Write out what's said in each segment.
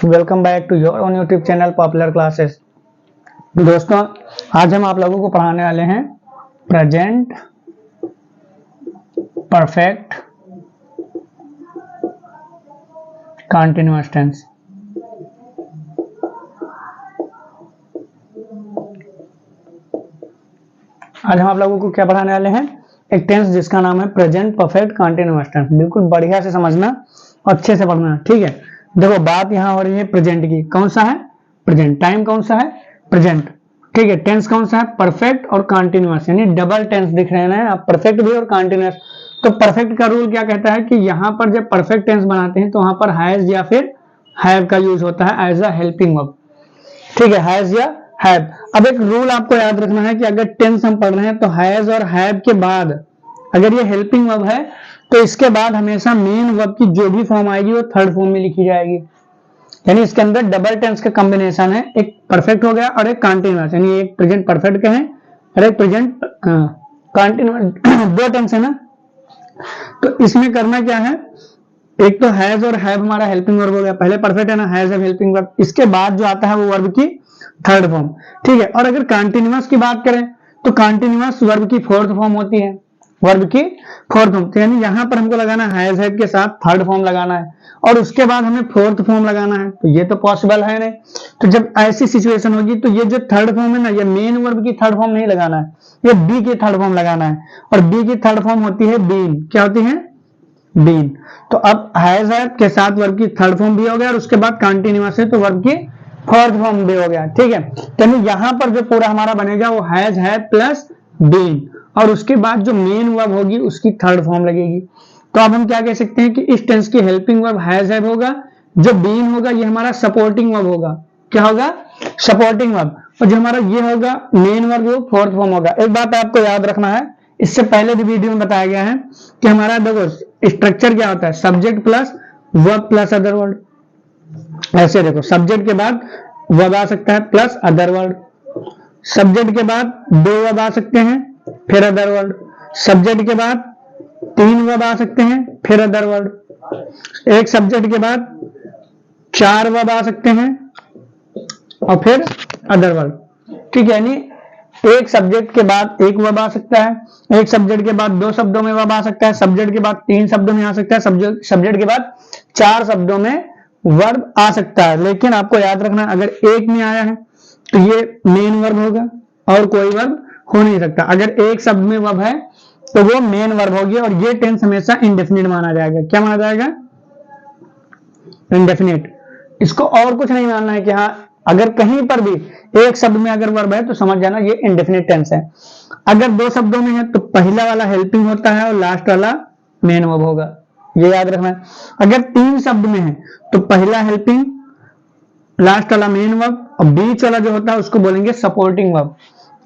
Welcome back to your on YouTube channel popular classes. दोस्तों, आज हम आप लोगों को पढ़ाने वाले हैं प्रेजेंट परफेक्ट कंटीन्यूअस टेंस। आज हम आप लोगों को क्या पढ़ाने वाले हैं? एक टेंस जिसका नाम है प्रेजेंट परफेक्ट कंटीन्यूअस टेंस। बिल्कुल बढ़िया से समझना, अच्छे से पढ़ना, ठीक है। देखो, बात यहाँ हो रही है प्रेजेंट की। कौन सा है? प्रेजेंट। टाइम कौन सा है? प्रेजेंट, ठीक है। टेंस कौन सा है? परफेक्ट और कंटीन्यूअस, यानी डबल टेंस दिख रहे हैं आप, परफेक्ट भी और कंटीन्यूअस। तो परफेक्ट का रूल क्या कहता है कि यहाँ पर जब परफेक्ट टेंस बनाते हैं तो वहां पर हैज या फिर हैव का यूज होता है एज अ हेल्पिंग वर्ब, ठीक है, हैज या हैव। अब एक रूल आपको याद रखना है कि अगर टेंस हम पढ़ रहे हैं तो हैज और हैव के बाद अगर ये हेल्पिंग वर्ब है तो इसके बाद हमेशा मेन वर्ब की जो भी फॉर्म आएगी वो थर्ड फॉर्म में लिखी जाएगी। यानी इसके अंदर डबल टेंस का कॉम्बिनेशन है, एक परफेक्ट हो गया और एक कंटीन्यूअस, यानी एक प्रेजेंट परफेक्ट के हैं और एक प्रेजेंट कंटीन्यूअस। दो टेंस है ना, तो इसमें करना क्या है, एक तो हैज और हैव हमारा हेल्पिंग वर्ब हो गया, पहले परफेक्ट है ना, हैज हैव हेल्पिंग वर्ब, इसके बाद जो आता है वो वर्ब की थर्ड फॉर्म, ठीक है। और अगर कंटीन्यूअस की बात करें तो कंटीन्यूअस वर्ब की फोर्थ फॉर्म होती है, वर्ब की फोर्थ फॉर्म। तो यानी यहां पर हमको लगाना हैज हैव के साथ थर्ड फॉर्म लगाना है और उसके बाद हमें फोर्थ फॉर्म लगाना है, तो ये तो पॉसिबल है नहीं। तो जब ऐसी सिचुएशन होगी तो ये जो थर्ड फॉर्म है ना, ये मेन वर्ब की थर्ड फॉर्म नहीं लगाना है, ये बी की थर्ड फॉर्म लगाना है। और बी की थर्ड फॉर्म होती है बीन। क्या होती है? बीन। तो अब हैज हैव के साथ वर्ब की थर्ड फॉर्म भी हो गया और उसके बाद कंटीन्यूअस है तो वर्ब की फोर्थ फॉर्म भी हो गया, ठीक है। तो यहां पर जो पूरा हमारा बनेगा वो हैज हैव प्लस बीन और उसके बाद जो मेन वर्ब होगी उसकी थर्ड फॉर्म लगेगी। तो अब हम क्या कह सकते हैं कि इस टेंस की हेल्पिंग वर्ब हैज हैव होगा, जो बीन होगा ये हमारा सपोर्टिंग वर्ब होगा। क्या होगा? Supporting verb. और जो हमारा ये होगा मेन वर्ब वो फोर्थ फॉर्म होगा। एक बात आपको याद रखना है, इससे पहले भी वीडियो में बताया गया है कि हमारा देखो स्ट्रक्चर क्या होता है, subject plus verb plus other word. ऐसे देखो, सब्जेक्ट के बाद वर्ब आ सकता है प्लस अदर वर्ड, सब्जेक्ट के बाद दो वर्ब आ सकते हैं फिर अदर वर्ड, सब्जेक्ट के बाद तीन वर्ब आ सकते हैं फिर अदर वर्ड, एक सब्जेक्ट के बाद चार वर्ब आ सकते हैं और फिर अदर वर्ड, ठीक है। यानी एक सब्जेक्ट के बाद एक वर्ब आ सकता है, एक सब्जेक्ट के बाद दो शब्दों में वर्ब आ सकता है, सब्जेक्ट के बाद तीन शब्दों में आ सकता है, सब्जेक्ट के बाद चार शब्दों में वर्ब आ सकता है। लेकिन आपको याद रखना, अगर एक में आया है तो ये मेन वर्ब होगा और कोई वर्ब हो नहीं सकता। अगर एक शब्द में वर्ब है तो वो मेन वर्ब होगी और ये टेंस हमेशा इंडेफिनिट माना जाएगा। क्या माना जाएगा? इंडेफिनिट। इसको और कुछ नहीं मानना है कि हाँ अगर कहीं पर भी एक शब्द में अगर वर्ब है तो समझ जाना ये इंडेफिनिट टेंस है। अगर दो शब्दों में है तो पहला वाला हेल्पिंग होता है और लास्ट वाला मेन वर्ब होगा, ये याद रखना है। अगर तीन शब्द में है तो पहला हेल्पिंग, लास्ट वाला मेन वर्ब और बीच वाला जो होता है उसको बोलेंगे सपोर्टिंग वर्ब।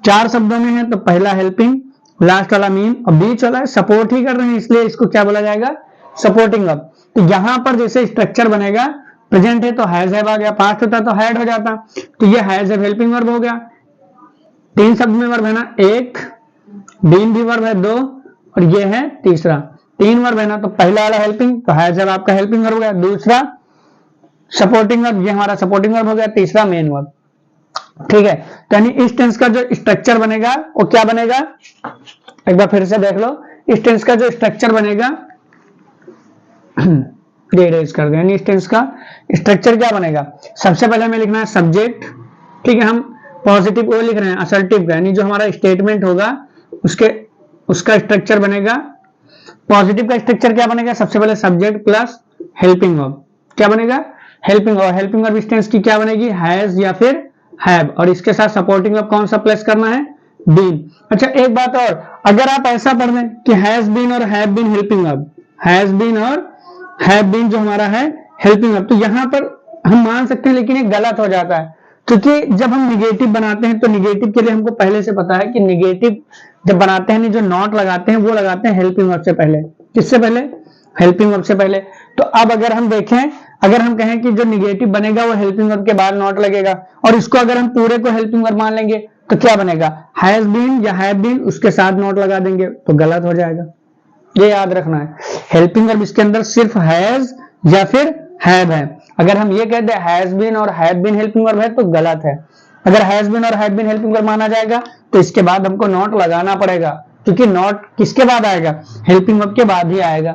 चार शब्दों में है तो पहला हेल्पिंग, लास्ट वाला मेन और बीच वाला सपोर्ट ही कर रहे हैं इसलिए इसको क्या बोला जाएगा? Supporting verb. तो यहां पर जैसे स्ट्रक्चर बनेगा, प्रेजेंट है तो हैज हैव आ गया, पास्ट होता तो हैड हो जाता, तो ये हैज हैव हेल्पिंग वर्ब हो गया। तीन शब्द में वर्ब है ना, एक, बीन भी वर्ब है दो और ये है तीसरा, तीन वर्ब है ना, तो पहला वाला हेल्पिंग तो हैज हैव आपका हेल्पिंग वर्ब हो गया, दूसरा सपोर्टिंग वर्ब ये हमारा सपोर्टिंग वर्ब हो गया, तीसरा मेन वर्ब, ठीक है। तो यानी इस टेंस का जो स्ट्रक्चर बनेगा वो क्या बनेगा, एक बार फिर से देख लो। इस टेंस का जो स्ट्रक्चर बनेगा इरेज कर दो, यानी इस टेंस का स्ट्रक्चर क्या बनेगा, सबसे पहले हमें लिखना है सब्जेक्ट, ठीक है। हम पॉजिटिव वो लिख रहे हैं असर्टिव का, यानी जो हमारा स्टेटमेंट होगा उसका स्ट्रक्चर बनेगा। पॉजिटिव का स्ट्रक्चर क्या बनेगा, सबसे पहले सब्जेक्ट प्लस हेल्पिंग वर्ब, क्या बनेगा? Helping verb. हेल्पिंग वर्ब इस टेंस की क्या बनेगी? हैज या फिर हैव, और इसके साथ सपोर्टिंग वर्ब कौन सा प्लस करना है? बीन। अच्छा एक बात और, अगर आप ऐसा पढ़ दें कि हैज बीन और have been helping verb, has been और हैव बीन जो हमारा है हेल्पिंग वर्ब, तो यहां पर हम मान सकते हैं लेकिन ये गलत हो जाता है, क्योंकि जब हम निगेटिव बनाते हैं तो निगेटिव के लिए हमको पहले से पता है कि निगेटिव जब बनाते हैं जो नॉट लगाते हैं वो लगाते हैं हेल्पिंग वर्ब से पहले। किससे पहले? हेल्पिंग वर्ब से पहले। तो अब अगर हम देखें, अगर हम कहें कि जो निगेटिव बनेगा वो हेल्पिंग वर्ब के बाद नॉट लगेगा और इसको अगर हम पूरे को हेल्पिंग वर्ब मान लेंगे तो क्या बनेगा? हैज बीन या हैव बीन उसके साथ नॉट लगा देंगे तो गलत हो जाएगा, ये याद रखना है। हेल्पिंग वर्ब इसके अंदर सिर्फ हैज या फिर हैव है। अगर हम ये कहते हैं हैज बीन और हैव बीन हेल्पिंग वर्ब है तो गलत है। अगर हैज बीन और हैव बीन हेल्पिंग वर्ब माना जाएगा तो इसके बाद हमको नॉट लगाना पड़ेगा, क्योंकि नॉट किसके बाद आएगा, हेल्पिंग वर्ब के बाद ही आएगा।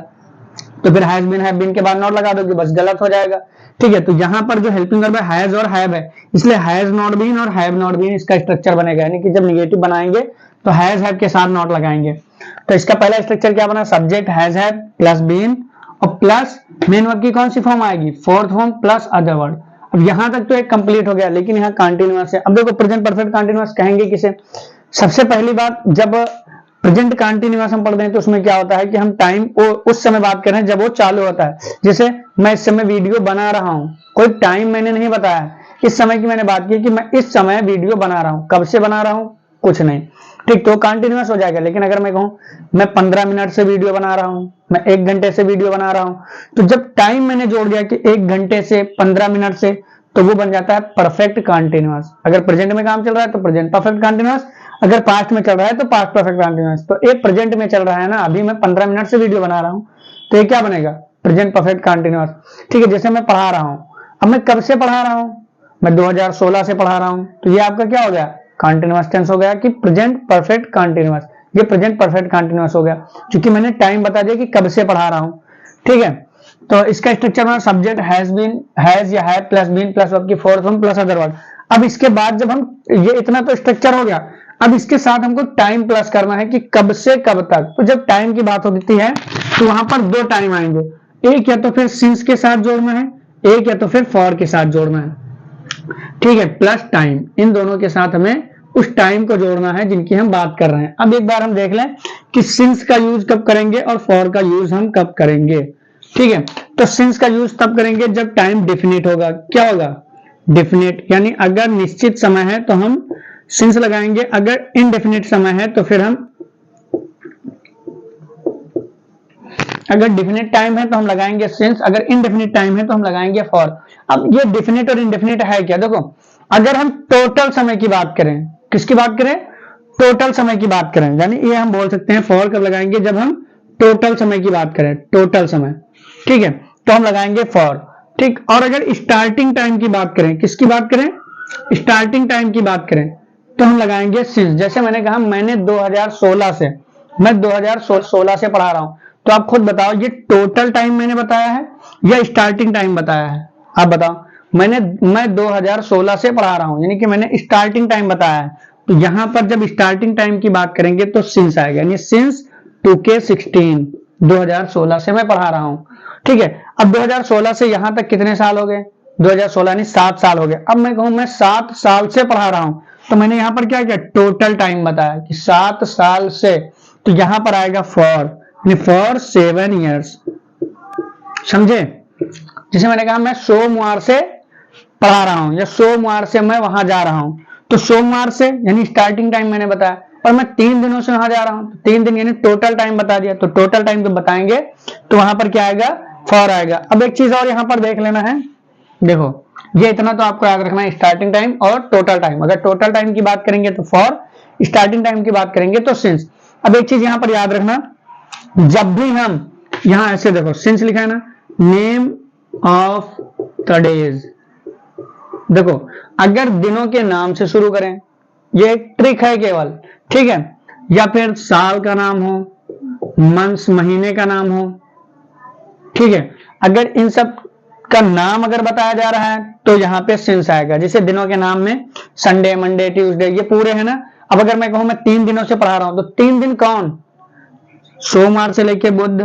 तो फिर हैज बीन हैव बीन के बाद नॉट लगा दोगे, बस गलत हो जाएगा। ठीक है, तो यहाँ पर जो हेल्पिंग वर्ब है हैज और हैव है, इसलिए हैज नॉट बीन और हैव नॉट बीन इसका स्ट्रक्चर बनेगा, यानी कि जब निगेटिव बनाएंगे तो हैज हैव के साथ नॉट लगाएंगे। तो इसका पहला स्ट्रक्चर क्या बना, subject has have plus been और प्लस मेन वर्ब की कौन सी फॉर्म आएगी, fourth form plus other word. अब यहां तक तो एक कंप्लीट हो गया, लेकिन यहाँ कंटिन्यूअस है। अब देखो प्रेजेंट परफेक्ट कंटिन्यूअस कहेंगे किसे, सबसे पहली बात जब प्रेजेंट कंटिन्यूअस हम पढ़ते हैं तो उसमें क्या होता है कि हम टाइम उस समय बात कर रहे हैं जब वो चालू होता है। जैसे मैं इस समय वीडियो बना रहा हूं, कोई टाइम मैंने नहीं बताया, इस समय की मैंने बात की कि मैं इस समय वीडियो बना रहा हूं, कब से बना रहा हूं, कुछ नहीं, ठीक, तो कंटिन्यूअस हो जाएगा। लेकिन अगर मैं कहूं मैं 15 मिनट से वीडियो बना रहा हूं, मैं 1 घंटे से वीडियो बना रहा हूं, तो जब टाइम मैंने जोड़ दिया कि 1 घंटे से 15 मिनट से, तो वो बन जाता है परफेक्ट कंटिन्यूअस। अगर प्रेजेंट में काम चल रहा है तो प्रेजेंट परफेक्ट कंटिन्यूअस, अगर पास्ट में चल रहा है तो पास्ट परफेक्ट कंटिन्यूअस। तो एक प्रेजेंट में चल रहा है ना, अभी मैं 15 मिनट से वीडियो बना रहा हूं, तो ये क्या बनेगा, प्रेजेंट परफेक्ट कंटिन्यूअस। ठीक है, जैसे मैं पढ़ा रहा हूं, अब मैं कब से पढ़ा रहा हूं, मैं 2016 से पढ़ा रहा हूं, तो ये आपका क्या हो गया, कंटिन्यूअस टेंस हो गया कि प्रेजेंट परफेक्ट कंटिन्यूअस। ये प्रेजेंट परफेक्ट कंटिन्यूअस हो गया क्योंकि मैंने टाइम बता दिया कि कब से पढ़ा रहा हूं। ठीक है, तो इसका स्ट्रक्चर बना सब्जेक्ट हैज बीन, हैज या have plus been plus verb की fourth form plus other word. अब इसके बाद जब हम, ये इतना तो स्ट्रक्चर हो गया, अब इसके साथ हमको टाइम प्लस करना है कि कब से कब तक। तो जब टाइम की बात होती है तो वहां पर 2 टाइम आएंगे, एक या तो फिर सिंस के साथ जोड़ना है, एक या तो फिर फॉर के साथ जोड़ना है। ठीक है, प्लस टाइम, इन दोनों के साथ हमें उस टाइम को जोड़ना है जिनकी हम बात कर रहे हैं। अब एक बार हम देख लें कि सिंस का यूज कब करेंगे और फॉर का यूज हम कब करेंगे। ठीक है, तो सिंस का यूज तब करेंगे जब टाइम डिफिनिट होगा। क्या होगा, डिफिनिट, यानी अगर निश्चित समय है तो हम सिंस लगाएंगे, अगर इनडेफिनिट समय है तो फिर हम, अगर डिफिनिट टाइम है तो हम लगाएंगे सिंस, अगर इनडेफिनिट टाइम है तो हम लगाएंगे फॉर। अब ये डिफिनिट और इनडेफिनिट है क्या, देखो अगर हम टोटल समय की बात करें, किसकी बात करें, टोटल समय की बात करें, यानी ये हम बोल सकते हैं फॉर कब लगाएंगे, जब हम टोटल समय की बात करें, टोटल समय। ठीक है, तो हम लगाएंगे फॉर। ठीक, और अगर स्टार्टिंग टाइम की बात करें, किसकी बात करें, स्टार्टिंग टाइम की बात करें, तो हम लगाएंगे सिंस। जैसे मैंने कहा मैंने 2016 से, मैं 2016 से पढ़ा रहा हूं, तो आप खुद बताओ ये टोटल टाइम मैंने बताया है या स्टार्टिंग टाइम बताया है, आप बताओ। मैं 2016 से पढ़ा रहा हूं, यानी कि मैंने स्टार्टिंग टाइम बताया है, तो यहां पर जब स्टार्टिंग टाइम की बात करेंगे तो सिंस आएगा, यानी सिंस 2K16, 2016 से मैं पढ़ा रहा हूं। ठीक है, अब 2016 से यहां तक कितने साल हो गए, 2016 यानी 7 साल हो गए। अब मैं कहूं मैं 7 साल से पढ़ा रहा हूं, तो मैंने यहां पर क्या किया, टोटल टाइम बताया कि 7 साल से, तो यहां पर आएगा फॉर 7 ईयर्स, समझे। जैसे मैंने कहा मैं सोमवार से पढ़ा रहा हूं या सोमवार से मैं वहां जा रहा हूं, तो सोमवार से यानी स्टार्टिंग टाइम मैंने बताया, और मैं 3 दिनों से वहां जा रहा हूं, 3 दिन यानी टोटल टाइम बता दिया, तो टोटल टाइम जब बताएंगे तो वहां पर क्या आएगा, फॉर आएगा। अब एक चीज और यहां पर देख लेना है, देखो ये इतना तो आपको याद रखना है, स्टार्टिंग टाइम और टोटल टाइम। अगर टोटल टाइम की बात करेंगे तो फॉर, स्टार्टिंग टाइम की बात करेंगे तो सिंस। अब एक चीज यहां पर याद रखना, जब भी हम यहां ऐसे देखो सिंस लिखा है ना, नेम ऑफ द डेज, देखो अगर दिनों के नाम से शुरू करें, ये एक ट्रिक है केवल, ठीक है, या फिर साल का नाम हो, मंथ्स महीने का नाम हो, ठीक है, अगर इन सब का नाम अगर बताया जा रहा है तो यहाँ पे सिंस आएगा। जैसे दिनों के नाम में संडे, मंडे, ट्यूसडे, ये पूरे है ना। अब अगर मैं कहूं मैं 3 दिनों से पढ़ा रहा हूं, तो 3 दिन कौन, सोमवार से लेके बुध,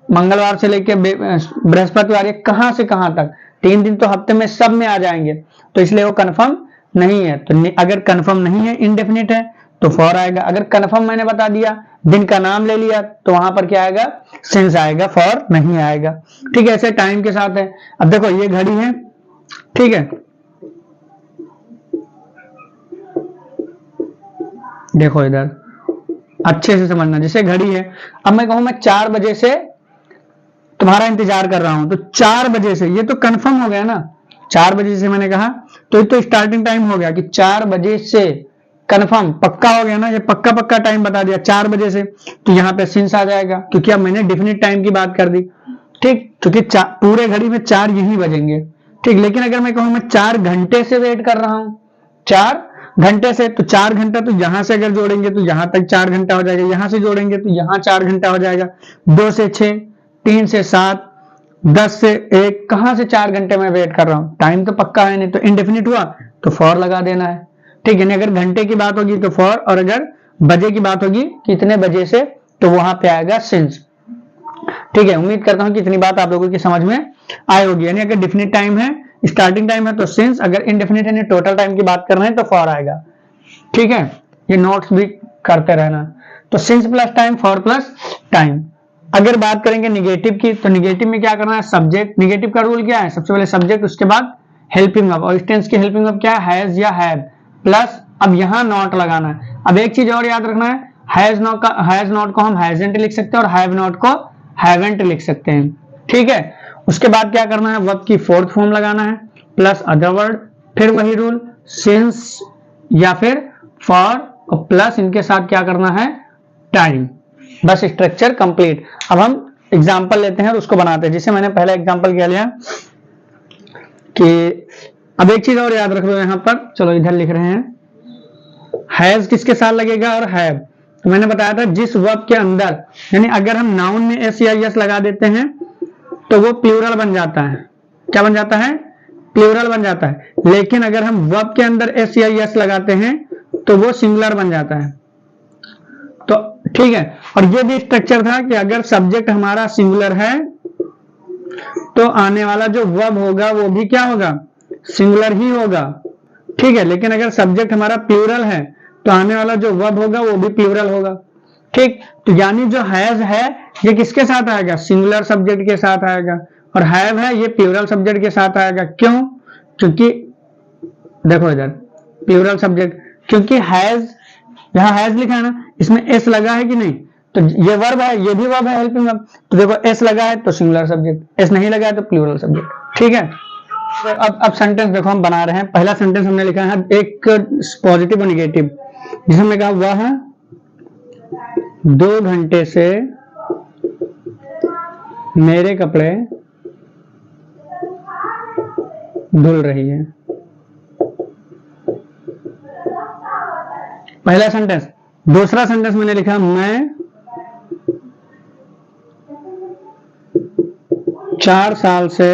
मंगलवार से लेके बृहस्पतिवार, कहां से कहां तक, 3 दिन तो हफ्ते में सब में आ जाएंगे, तो इसलिए वो कंफर्म नहीं है। तो अगर कंफर्म नहीं है, इनडेफिनिट है, तो फॉर आएगा। अगर कंफर्म मैंने बता दिया, दिन का नाम ले लिया, तो वहां पर क्या आएगा, सिंस आएगा, फॉर नहीं आएगा। ठीक है, ऐसे टाइम के साथ है। अब देखो ये घड़ी है, ठीक है, देखो इधर अच्छे से समझना, जैसे घड़ी है, अब मैं कहूं मैं 4 बजे से तुम्हारा इंतजार कर रहा हूं, तो 4 बजे से ये तो कंफर्म हो गया ना, 4 बजे से मैंने कहा, तो ये तो स्टार्टिंग टाइम हो गया कि 4 बजे से, कंफर्म पक्का हो गया ना, ये पक्का टाइम बता दिया 4 बजे से, तो यहाँ पे सिंस आ जाएगा, क्योंकि अब मैंने डिफिनिट टाइम की बात कर दी। ठीक, क्योंकि पूरे घड़ी में 4 यही बजेंगे, ठीक, लेकिन अगर मैं कहूं मैं 4 घंटे से वेट कर रहा हूं, 4 घंटे से, तो 4 घंटा तो यहां से अगर जोड़ेंगे तो यहां तक 4 घंटा हो जाएगा, यहां से जोड़ेंगे तो यहां 4 घंटा हो जाएगा, 2 से 6, 3 से 7, 10 से 1, कहां से 4 घंटे में वेट कर रहा हूं, टाइम तो पक्का है नहीं, तो इंडेफिनिट हुआ तो फॉर लगा देना है। ठीक है, अगर घंटे की बात होगी तो फॉर, और अगर बजे की बात होगी कितने बजे से, तो वहां पे आएगा सिंस। ठीक है, उम्मीद करता हूं कि इतनी बात आप लोगों की समझ में आई होगी। यानी अगर डिफिनिट टाइम है, स्टार्टिंग टाइम है तो सिंस, अगर इनडेफिनिट है टोटल टाइम की बात कर रहे हैं तो फॉर आएगा। ठीक है, ये नोट्स भी करते रहना। तो since plus time, for plus time. अगर बात करेंगे निगेटिव की, तो निगेटिव में क्या करना है, सब्जेक्ट, निगेटिव का रूल क्या है, सबसे पहले सब्जेक्ट, उसके बाद हेल्पिंग वर्ब, और इस टेंस की हेल्पिंग वर्ब क्या है, हैज या हैव, प्लस अब यहां नॉट लगाना है। अब एक चीज और याद रखना है, हैज नॉट को हम हैजंट लिख सकते हैं और हैव नॉट को हैवेंट लिख सकते हैं। ठीक है, उसके बाद क्या करना है, वर्ब की फोर्थ फॉर्म लगाना है, प्लस अदर वर्ड, फिर वही रूल, सिंस या फिर फॉर, और प्लस इनके साथ क्या करना है, टाइम। बस स्ट्रक्चर कंप्लीट। अब हम एग्जांपल लेते हैं और उसको बनाते हैं, जिसे मैंने पहले एग्जांपल क्या लिया कि, अब एक चीज और याद रख लो यहां पर, चलो इधर लिख रहे हैं, हैज किसके साथ लगेगा और हैव, तो मैंने बताया था जिस वर्ब के अंदर, यानी अगर हम नाउन में एस या यस लगा देते हैं तो वो प्लूरल बन जाता है। क्या बन जाता है, प्लूरल बन जाता है। लेकिन अगर हम वर्ब के अंदर एस या यस लगाते हैं तो वो सिंगुलर बन जाता है। तो ठीक है, और ये भी स्ट्रक्चर था कि अगर सब्जेक्ट हमारा सिंगुलर है तो आने वाला जो वर्ब होगा वो भी क्या होगा, सिंगुलर ही होगा। ठीक है, लेकिन अगर सब्जेक्ट हमारा प्लूरल है तो आने वाला जो वर्ब होगा वो भी प्लूरल होगा। ठीक, तो यानी जो हैज है ये किसके साथ आएगा, सिंगुलर सब्जेक्ट के साथ आएगा, और हैव है ये प्लूरल सब्जेक्ट के साथ आएगा। क्यों, क्योंकि देखो इधर प्लूरल सब्जेक्ट, क्योंकि हैज, यहां हैज लिखा है ना, इसमें एस लगा है कि नहीं, तो ये वर्ब है, ये भी वर्ब है हेल्पिंग वर्ब, तो देखो एस लगा है तो सिंगुलर सब्जेक्ट, एस नहीं लगा है तो प्लूरल सब्जेक्ट। ठीक है, अब सेंटेंस देखो हम बना रहे हैं। पहला सेंटेंस हमने लिखा है एक पॉजिटिव और निगेटिव, जिसमें हमने कहा वह 2 घंटे से मेरे कपड़े धुल रही है। पहला सेंटेंस। दूसरा सेंटेंस मैंने लिखा मैं 4 साल से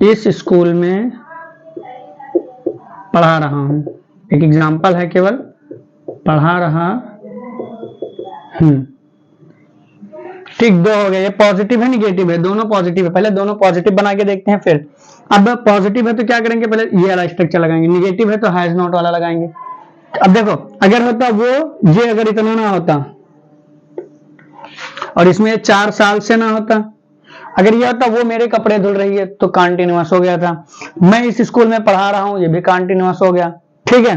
इस स्कूल में पढ़ा रहा हूं। एक एग्जाम्पल है, केवल पढ़ा रहा हूं। ठीक, 2 हो गए। ये पॉजिटिव है निगेटिव है, दोनों पॉजिटिव है। पहले दोनों पॉजिटिव बना के देखते हैं। फिर अब पॉजिटिव है तो क्या करेंगे, पहले ये वाला स्ट्रक्चर लगाएंगे, निगेटिव है तो हैज नॉट वाला लगाएंगे। अब देखो अगर होता वो, ये अगर इतना ना होता और इसमें 4 साल से ना होता, अगर ये होता वो मेरे कपड़े धुल रही है तो कॉन्टिन्यूअस हो गया था, मैं इस स्कूल में पढ़ा रहा हूं ये भी कॉन्टिन्यूअस हो गया। ठीक है,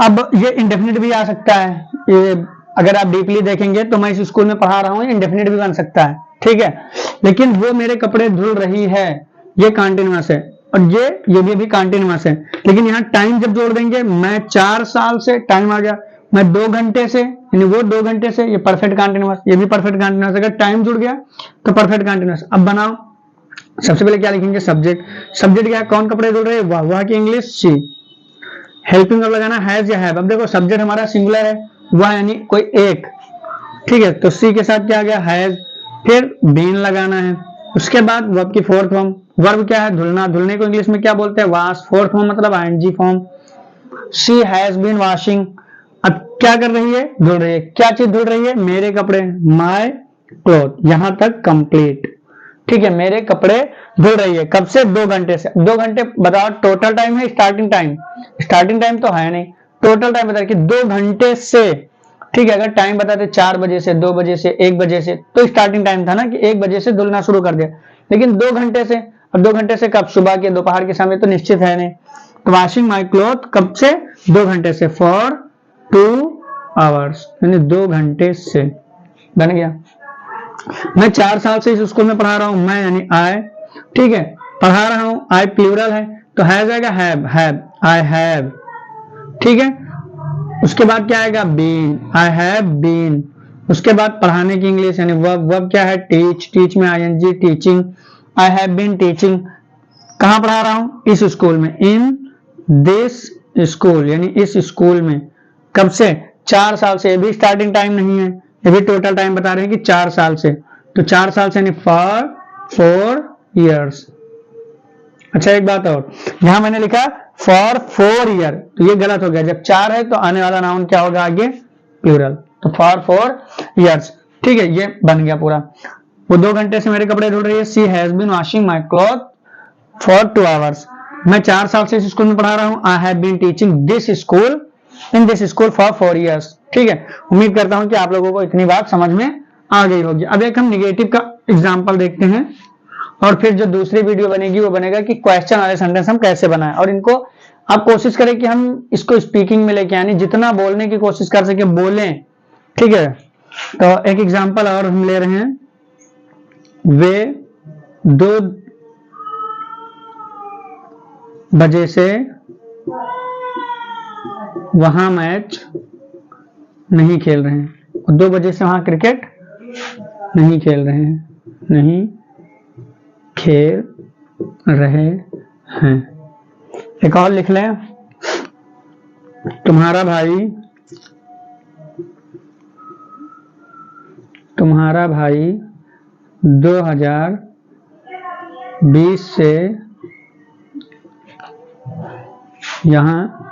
अब ये इंडेफिनिट भी आ सकता है, ये अगर आप डीपली देखेंगे तो मैं इस स्कूल में पढ़ा रहा हूं इंडेफिनिट भी बन सकता है। ठीक है, लेकिन वो मेरे कपड़े धुल रही है ये कॉन्टिन्यूअस है, और ये भी कॉन्टिन्यूअस है। लेकिन यहाँ टाइम जब जोड़ देंगे, मैं 4 साल से, टाइम आ गया, मैं 2 घंटे से, यानी वो 2 घंटे से, ये परफेक्ट कॉन्टिन्यूअस, ये भी परफेक्ट कॉन्टिन्यूअस। अगर टाइम जुड़ गया तो परफेक्ट कॉन्टिन्यूअस। अब बनाओ, सबसे पहले क्या लिखेंगे, सब्जेक्ट। सब्जेक्ट क्या है, कौन कपड़े धुल रहे हैं, वह की इंग्लिश सी। हेल्पिंग वर्ब लगाना हैज या हैव। अब देखो सब्जेक्ट हमारा सिंगुलर है, वह यानी कोई एक। ठीक है, तो सी के साथ क्या आ गया, हैज। फिर बीन लगाना है। उसके बाद वर्ब की फोर्थ फॉर्म। वर्ब क्या है, धुलना। धुलने को इंग्लिश में क्या बोलते हैं, वॉश। फोर्थ फॉर्म मतलब ING form. She has been washing. अब क्या कर रही है, धुल रही है। क्या चीज धुल रही है, मेरे कपड़े, माय क्लॉथ। यहां तक कंप्लीट। ठीक है, मेरे कपड़े धुल रही है। कब से, 2 घंटे से। 2 घंटे बताओ टोटल टाइम है, स्टार्टिंग टाइम। स्टार्टिंग टाइम तो है नहीं, टोटल टाइम बता कि 2 घंटे से। ठीक है, अगर टाइम बताते 4 बजे से, 2 बजे से, 1 बजे से, तो स्टार्टिंग टाइम था ना कि 1 बजे से धुलना शुरू कर दिया। लेकिन 2 घंटे से, अब 2 घंटे से कब, सुबह के, दोपहर के समय तो निश्चित है नहीं। तो वॉशिंग माई क्लॉथ कब से, 2 घंटे से। फॉर 2 आवर्स, यानी 2 घंटे से। बन गया। मैं 4 साल से इस स्कूल में पढ़ा रहा हूं, मैं यानी आई। ठीक है, पढ़ा रहा हूं, आई प्लूरल है तो हैज आएगा, हैव, आई हैव। ठीक है, उसके बाद क्या आएगा, बीन, आई हैव बीन। उसके बाद पढ़ाने की इंग्लिश यानी वर्ब, वर्ब क्या है टीच, टीच में ING teaching, I have been teaching, कहाँ पढ़ा रहा हूं इस स्कूल में, इन दिस स्कूल यानी इस स्कूल में, कब से 4 साल से, ये भी स्टार्टिंग टाइम नहीं है, ये भी टोटल टाइम बता रहे हैं कि 4 साल से, तो 4 साल से यानी फॉर 4 years। अच्छा एक बात और, यहां मैंने लिखा फॉर 4 year, तो ये गलत हो गया, जब 4 है तो आने वाला नाउन क्या होगा आगे प्लूरल, तो फॉर 4 years। ठीक है, ये बन गया पूरा। वो 2 घंटे से मेरे कपड़े धुल रही है, she has been washing my cloth for 2 hours। मैं 4 साल से इस स्कूल में पढ़ा रहा हूं, I have been teaching this school in this school for 4 years। ठीक है, उम्मीद करता हूं कि आप लोगों को इतनी बात समझ में आ गई होगी। अब एक हम निगेटिव का एग्जाम्पल देखते हैं, और फिर जो दूसरी वीडियो बनेगी वो बनेगा कि क्वेश्चन वाले सेंटेंस हम कैसे बनाएं, और इनको आप कोशिश करें कि हम इसको स्पीकिंग में लेके आए, जितना बोलने की कोशिश कर सके बोलें। ठीक है, तो एक एग्जांपल और हम ले रहे हैं, वे 2 बजे से वहां मैच नहीं खेल रहे हैं, 2 बजे से वहां क्रिकेट नहीं खेल रहे हैं, नहीं खेल रहे हैं। एक और लिख लें, तुम्हारा भाई 2020 से यहाँ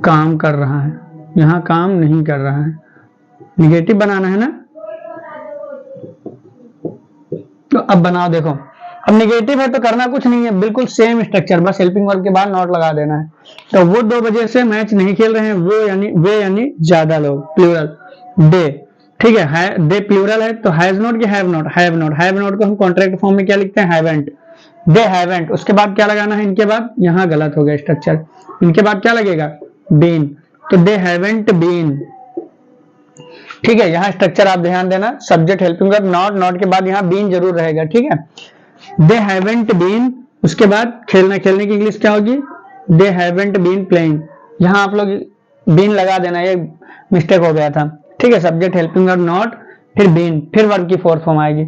काम कर रहा है, यहाँ काम नहीं कर रहा है। निगेटिव बनाना है ना, तो अब बनाओ, देखो अब निगेटिव है तो करना कुछ नहीं है, बिल्कुल सेम स्ट्रक्चर, बस हेल्पिंग वर्ब के बाद नॉट लगा देना है। तो वो 2 बजे से मैच नहीं खेल रहे हैं, वे यानी ज्यादा लोग, प्लूरल दे। ठीक है, दे प्लूरल है, तो हैज नॉट की हैव नॉट, हैव नॉट को हम कॉन्ट्रैक्ट फॉर्म में क्या लिखते हैं, हैवेंट, दे हैवेंट। उसके बाद क्या लगाना है, इनके बाद, यहाँ गलत हो गया स्ट्रक्चर, इनके बाद क्या लगेगा, बीन, तो दे हैवेंट बीन। ठीक है, यहाँ स्ट्रक्चर आप ध्यान देना, सब्जेक्ट हेल्पिंग वर्ब नॉट के बाद यहाँ बीन जरूर रहेगा। ठीक है, दे हैवेंट बीन, उसके बाद खेलने की इंग्लिश क्या होगी, दे हैवेंट बीन प्लेइंग। यहाँ आप लोग बीन लगा देना, ये मिस्टेक हो गया था। ठीक है, सब्जेक्ट हेल्पिंग वर्ब नॉट, फिर बीन, फिर वर्ब की 4th फॉर्म आएगी।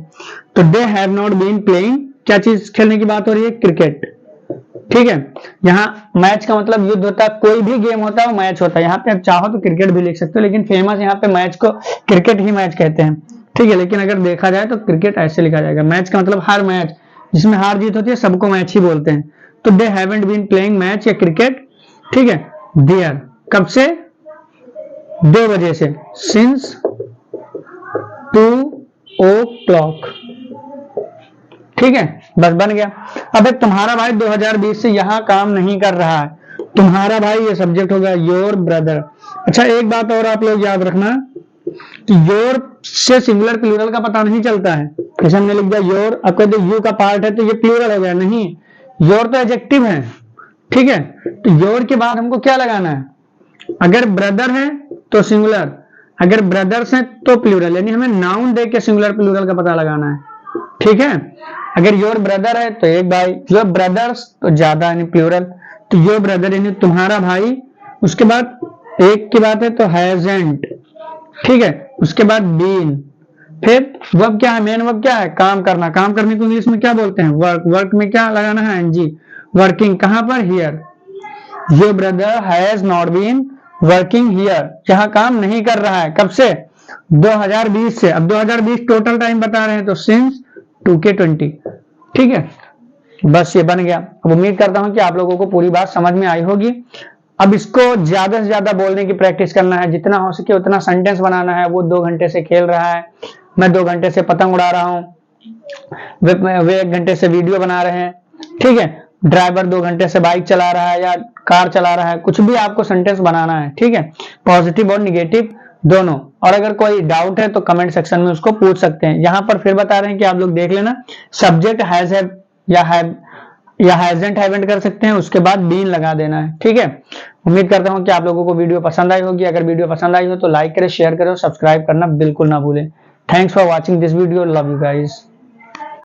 तो they have not been playing, क्या चीज खेलने की बात हो रही है, क्रिकेट। ठीक है, यहाँ मैच का मतलब युद्ध होता है, कोई भी गेम होता है वो मैच होता है। यहाँ पे आप चाहो तो क्रिकेट भी लिख सकते हो, लेकिन फेमस यहाँ पे मैच को क्रिकेट ही मैच कहते हैं। ठीक है, लेकिन अगर देखा जाए तो क्रिकेट ऐसे लिखा जाएगा, मैच का मतलब हर मैच जिसमें हार जीत होती है सबको मैच ही बोलते हैं। तो they haven't been playing match या क्रिकेट। ठीक है, देयर कब से, 2 बजे से, सिंस 2 o'clock। ठीक है, बस बन गया। अब एक तुम्हारा भाई 2020 से यहाँ काम नहीं कर रहा है, तुम्हारा भाई ये सब्जेक्ट होगा, योर ब्रदर। अच्छा एक बात और आप लोग याद रखना कि योर से सिंगुलर प्लूरल का पता नहीं चलता है। जैसे हमने लिख दिया योर, अब कहते यू का पार्ट है तो ये प्लूरल हो गया, नहीं, योर तो एडजेक्टिव है। ठीक है, तो योर के बाद हमको क्या लगाना है, अगर ब्रदर है तो सिंगुलर, अगर ब्रदर्स हैं तो प्लूरल, यानी हमें नाउन देख के सिंगुलर प्लूरल का पता लगाना है। ठीक है, अगर योर ब्रदर है तो एक भाई, योर ब्रदर्स तो ज्यादा यानी प्लूरल, तो योर ब्रदर यानी तुम्हारा भाई, उसके बाद एक की बात है तो हैजंट। ठीक है, उसके बाद बीन, फिर वर्ब क्या है, मेन वर्ब क्या है, काम करना। काम करने को इंग्लिश में क्या बोलते हैं, वर्क। वर्क में क्या लगाना है, एनजी, वर्किंग। कहां पर, here. Your brother has not been working here, जहां काम नहीं कर रहा है, कब से, 2020 से। अब 2020 टोटल टाइम बता रहे हैं तो सिंस 2K20। ठीक है, बस ये बन गया। अब उम्मीद करता हूं कि आप लोगों को पूरी बात समझ में आई होगी। अब इसको ज्यादा से ज्यादा बोलने की प्रैक्टिस करना है, जितना हो सके उतना सेंटेंस बनाना है। वो 2 घंटे से खेल रहा है, मैं 2 घंटे से पतंग उड़ा रहा हूँ, वे 1 घंटे से वीडियो बना रहे हैं। ठीक है, ड्राइवर 2 घंटे से बाइक चला रहा है या कार चला रहा है, कुछ भी आपको सेंटेंस बनाना है। ठीक है, पॉजिटिव और निगेटिव दोनों। और अगर कोई डाउट है तो कमेंट सेक्शन में उसको पूछ सकते हैं। यहाँ पर फिर बता रहे हैं कि आप लोग देख लेना, सब्जेक्ट हैज है या हैजंट हैवेंट कर सकते हैं, उसके बाद बीन लगा देना है। ठीक है, उम्मीद करता हूँ कि आप लोगों को वीडियो पसंद आई होगी। अगर वीडियो पसंद आई हो तो लाइक करें, शेयर करें, सब्सक्राइब करना बिल्कुल ना भूलें। Thanks for watching this video, love you guys.